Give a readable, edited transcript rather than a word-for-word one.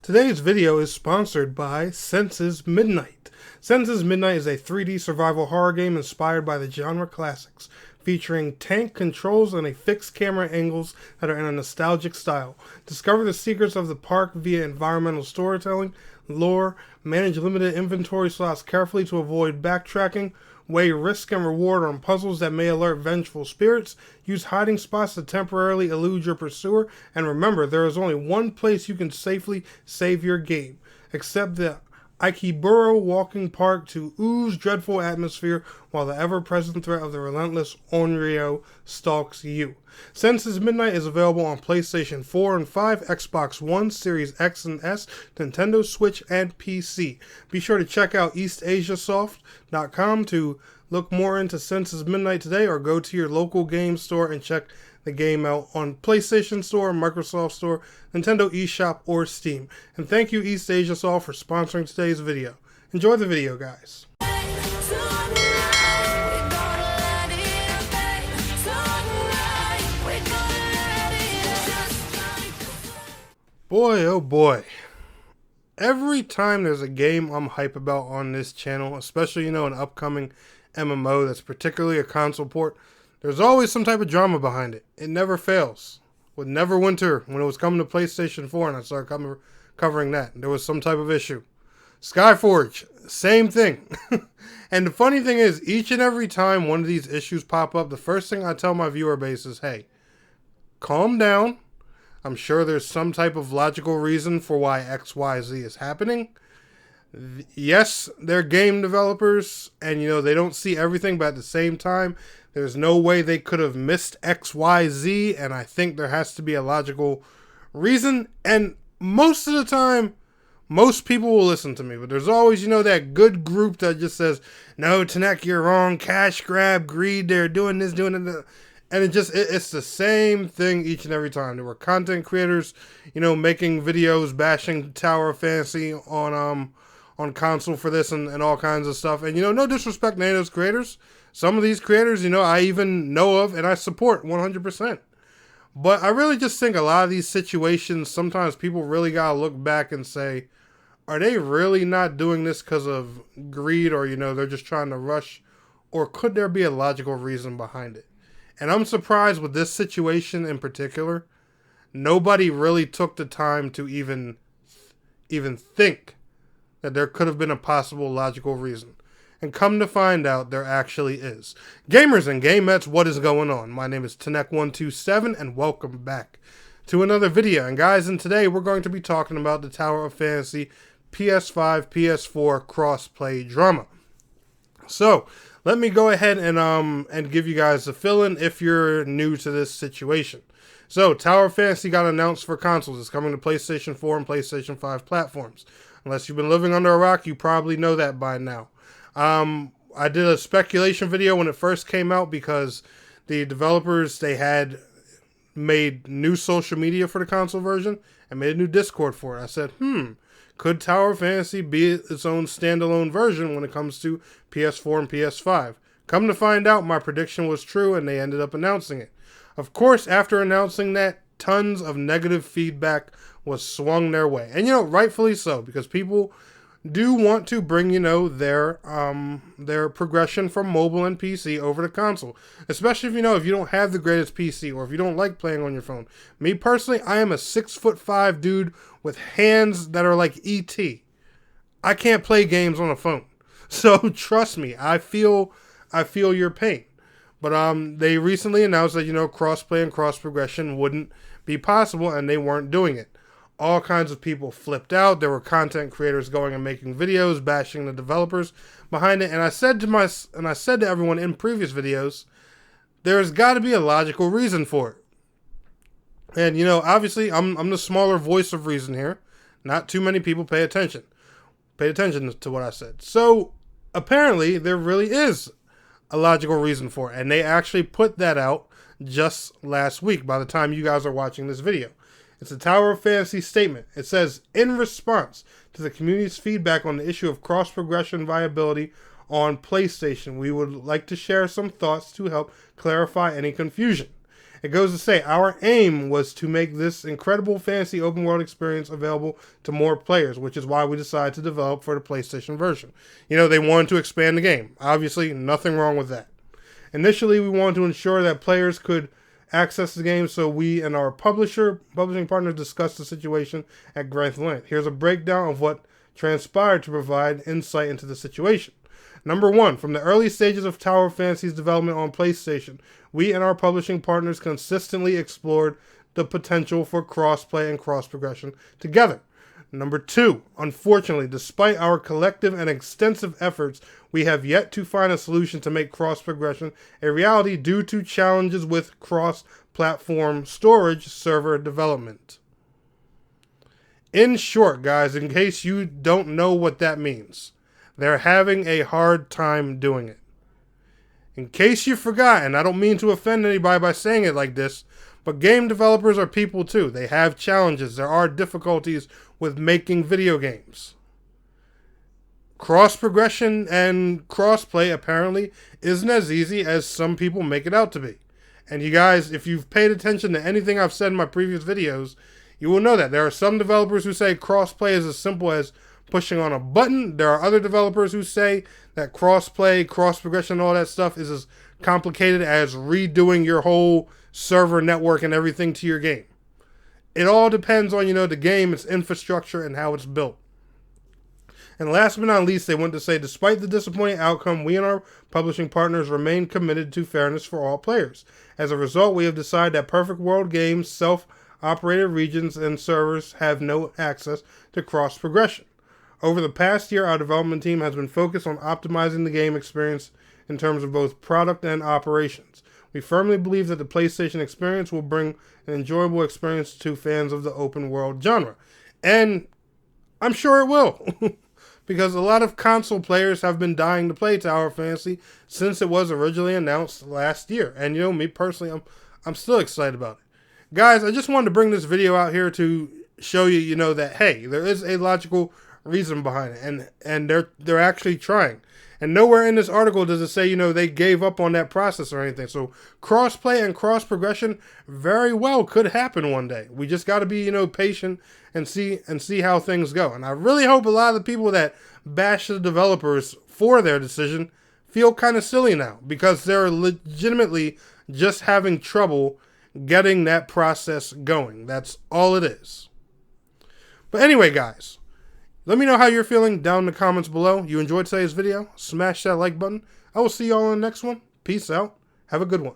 Today's video is sponsored by Senses Midnight. Senses Midnight is a 3D survival horror game inspired by the genre classics, featuring tank controls and a fixed camera angles that are in a nostalgic style. Discover the secrets of the park via environmental storytelling, lore, manage limited inventory slots carefully to avoid backtracking, weigh risk and reward on puzzles that may alert vengeful spirits, use hiding spots to temporarily elude your pursuer, and remember, there is only one place you can safely save your game. Accept the Ikeburo walking park to ooze dreadful atmosphere while the ever-present threat of the relentless Onryo stalks you. Senses Midnight is available on PlayStation 4 and 5, Xbox One, Series X and S, Nintendo Switch, and PC. Be sure to check out EastAsiaSoft.com to look more into Senses Midnight today, or go to your local game store and check the game out on PlayStation Store, Microsoft Store, Nintendo eShop, or Steam. And thank you East Asia Soft for sponsoring today's video. Enjoy the video, guys. Boy, oh boy. Every time there's a game I'm hype about on this channel, especially, an upcoming MMO that's particularly a console port, there's always some type of drama behind it. It never fails. With Neverwinter, when it was coming to PlayStation 4 and I started covering that, there was some type of issue. Skyforge, same thing. And the funny thing is, each and every time one of these issues pop up, the first thing I tell my viewer base is, hey, calm down. I'm sure there's some type of logical reason for why XYZ is happening. Yes, they're game developers, and they don't see everything, but at the same time, there's no way they could have missed XYZ, and I think there has to be a logical reason. And most of the time, most people will listen to me, but there's always, that good group that just says, no, Tanek, you're wrong, cash grab, greed, they're doing this, doing that. And it's the same thing each and every time. There were content creators, making videos bashing Tower of Fantasy on console for this and all kinds of stuff. And, no disrespect to any of those creators. Some of these creators, I even know of and I support 100%. But I really just think a lot of these situations, sometimes people really got to look back and say, are they really not doing this because of greed, or, they're just trying to rush? Or could there be a logical reason behind it? And I'm surprised with this situation in particular, nobody really took the time to even think that there could have been a possible logical reason. And come to find out, there actually is. Gamers and gamettes, what is going on? My name is Tanek127, and welcome back to another video. And guys, today we're going to be talking about the Tower of Fantasy PS5, PS4 crossplay drama. So, let me go ahead and give you guys a fill-in if you're new to this situation. So, Tower of Fantasy got announced for consoles. It's coming to PlayStation 4 and PlayStation 5 platforms. Unless you've been living under a rock, you probably know that by now. I did a speculation video when it first came out because the developers, they had made new social media for the console version and made a new Discord for it. I said, could Tower of Fantasy be its own standalone version when it comes to PS4 and PS5? Come to find out, my prediction was true, and they ended up announcing it. Of course, after announcing that, tons of negative feedback was swung their way. And, rightfully so, because people do want to bring, their progression from mobile and PC over to console. Especially if you don't have the greatest PC, or if you don't like playing on your phone. Me personally, I am a 6'5" dude with hands that are like E.T. I can't play games on a phone. So trust me, I feel your pain. But they recently announced that, crossplay and cross progression wouldn't be possible, and they weren't doing it. All kinds of people flipped out. There were content creators going and making videos bashing the developers behind it. And I said to everyone in previous videos, there's got to be a logical reason for it. And obviously I'm the smaller voice of reason here. Not too many people paid attention to what I said. So apparently there really is a logical reason for it. And they actually put that out just last week by the time you guys are watching this video. It's a Tower of Fantasy statement. It says, in response to the community's feedback on the issue of cross-progression viability on PlayStation, we would like to share some thoughts to help clarify any confusion. It goes to say, our aim was to make this incredible fantasy open world experience available to more players, which is why we decided to develop for the PlayStation version. You know, they wanted to expand the game. Obviously, nothing wrong with that. Initially, we wanted to ensure that players could access the game, so we and our publishing partners discussed the situation at great length. Here's a breakdown of what transpired to provide insight into the situation. Number 1, from the early stages of Tower of Fantasy's development on PlayStation, we and our publishing partners consistently explored the potential for crossplay and cross-progression together. Number 2, unfortunately, despite our collective and extensive efforts, we have yet to find a solution to make cross-progression a reality due to challenges with cross-platform storage server development. In short, guys, in case you don't know what that means, they're having a hard time doing it. In case you forgot, and I don't mean to offend anybody by saying it like this, but game developers are people too. They have challenges. There are difficulties with making video games. Cross-progression and cross-play apparently isn't as easy as some people make it out to be. And you guys, if you've paid attention to anything I've said in my previous videos, you will know that there are some developers who say cross-play is as simple as pushing on a button. There are other developers who say that cross-play, cross-progression, all that stuff is as complicated as redoing your whole server network and everything to your game. It all depends on, the game, its infrastructure, and how it's built. And last but not least, they went to say, despite the disappointing outcome, we and our publishing partners remain committed to fairness for all players. As a result, we have decided that Perfect World Games' self-operated regions and servers have no access to cross-progression. Over the past year, our development team has been focused on optimizing the game experience in terms of both product and operations. We firmly believe that the PlayStation experience will bring an enjoyable experience to fans of the open world genre. And I'm sure it will. Because a lot of console players have been dying to play Tower of Fantasy since it was originally announced last year. And me personally, I'm still excited about it. Guys, I just wanted to bring this video out here to show you, that, hey, there is a logical reason behind it, and they're actually trying. And nowhere in this article does it say, they gave up on that process or anything. So crossplay and cross progression very well could happen one day. We just got to be, patient and see how things go. And I really hope a lot of the people that bash the developers for their decision feel kind of silly now, because they're legitimately just having trouble getting that process going. That's all it is. But anyway, guys, let me know how you're feeling down in the comments below. You enjoyed today's video? Smash that like button. I will see y'all on the next one. Peace out. Have a good one.